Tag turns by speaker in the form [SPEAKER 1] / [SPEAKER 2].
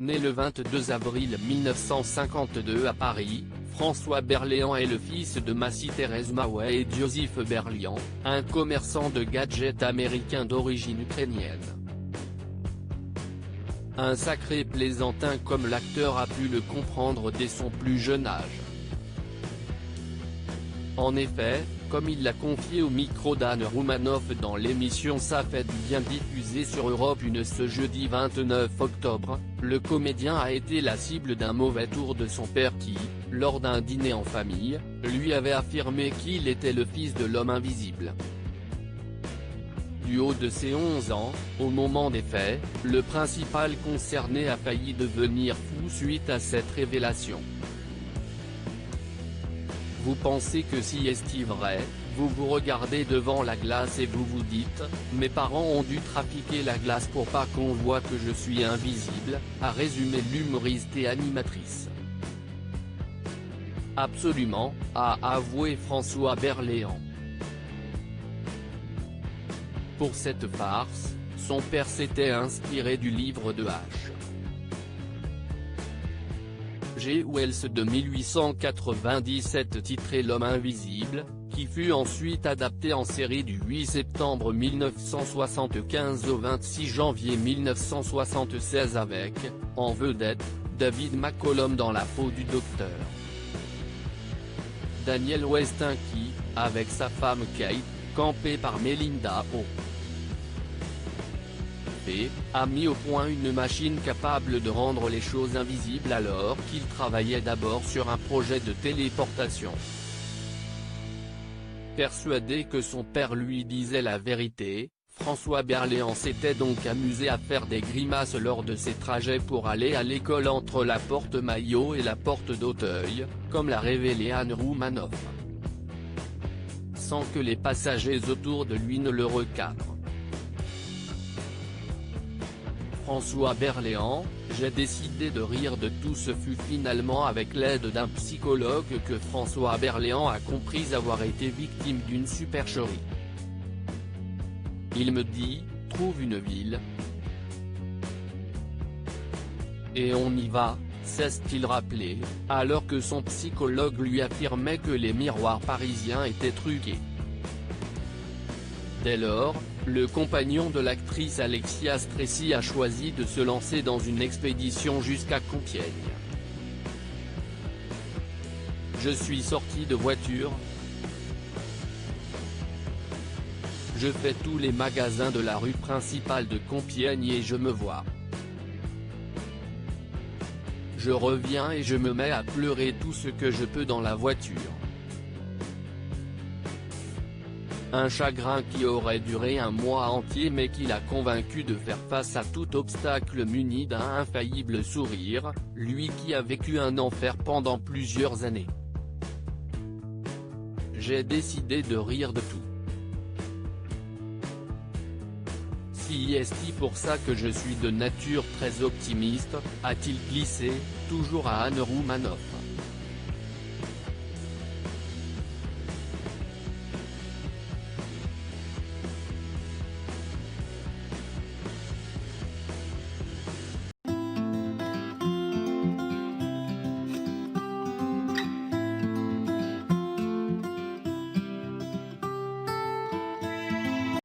[SPEAKER 1] Né le 22 avril 1952 à Paris, François Berléand est le fils de Marie-Thérèse Mawet et Joseph Berliand, un commerçant de gadgets américain d'origine ukrainienne. Un sacré plaisantin comme l'acteur a pu le comprendre dès son plus jeune âge. En effet, comme il l'a confié au micro d'Anne Roumanoff dans l'émission Ça fait du bien diffusée sur Europe 1 ce jeudi 29 octobre, le comédien a été la cible d'un mauvais tour de son père qui, lors d'un dîner en famille, lui avait affirmé qu'il était le fils de l'homme invisible. Du haut de ses 11 ans, au moment des faits, le principal concerné a failli devenir fou suite à cette révélation. Vous pensez que si est vrai, vous vous regardez devant la glace et vous vous dites « Mes parents ont dû trafiquer la glace pour pas qu'on voit que je suis invisible », a résumé l'humoriste et animatrice. Absolument, a avoué François Berléand. Pour cette farce, son père s'était inspiré du livre de H. G. Wells de 1897 titré L'homme invisible, qui fut ensuite adapté en série du 8 septembre 1975 au 26 janvier 1976 avec, en vedette, David McCallum dans la peau du docteur Daniel Westin qui, avec sa femme Kate, campée par Melinda O. a mis au point une machine capable de rendre les choses invisibles alors qu'il travaillait d'abord sur un projet de téléportation. Persuadé que son père lui disait la vérité, François Berléand s'était donc amusé à faire des grimaces lors de ses trajets pour aller à l'école entre la porte Maillot et la porte d'Auteuil, comme l'a révélé Anne Roumanoff. Sans que les passagers autour de lui ne le recadrent. François Berléand, j'ai décidé de rire de tout. Ce fut finalement avec l'aide d'un psychologue que François Berléand a compris avoir été victime d'une supercherie. Il me dit, trouve une ville. Et on y va, s'est-il rappelé, alors que son psychologue lui affirmait que les miroirs parisiens étaient truqués. Dès lors, le compagnon de l'actrice Alexia Stresi a choisi de se lancer dans une expédition jusqu'à Compiègne. Je suis sorti de voiture. Je fais tous les magasins de la rue principale de Compiègne et je me vois. Je reviens et je me mets à pleurer tout ce que je peux dans la voiture. Un chagrin qui aurait duré un mois entier mais qui l'a convaincu de faire face à tout obstacle muni d'un infaillible sourire, lui qui a vécu un enfer pendant plusieurs années. J'ai décidé de rire de tout. Si est-il pour ça que je suis de nature très optimiste, a-t-il glissé, toujours à Anne Roumanoff.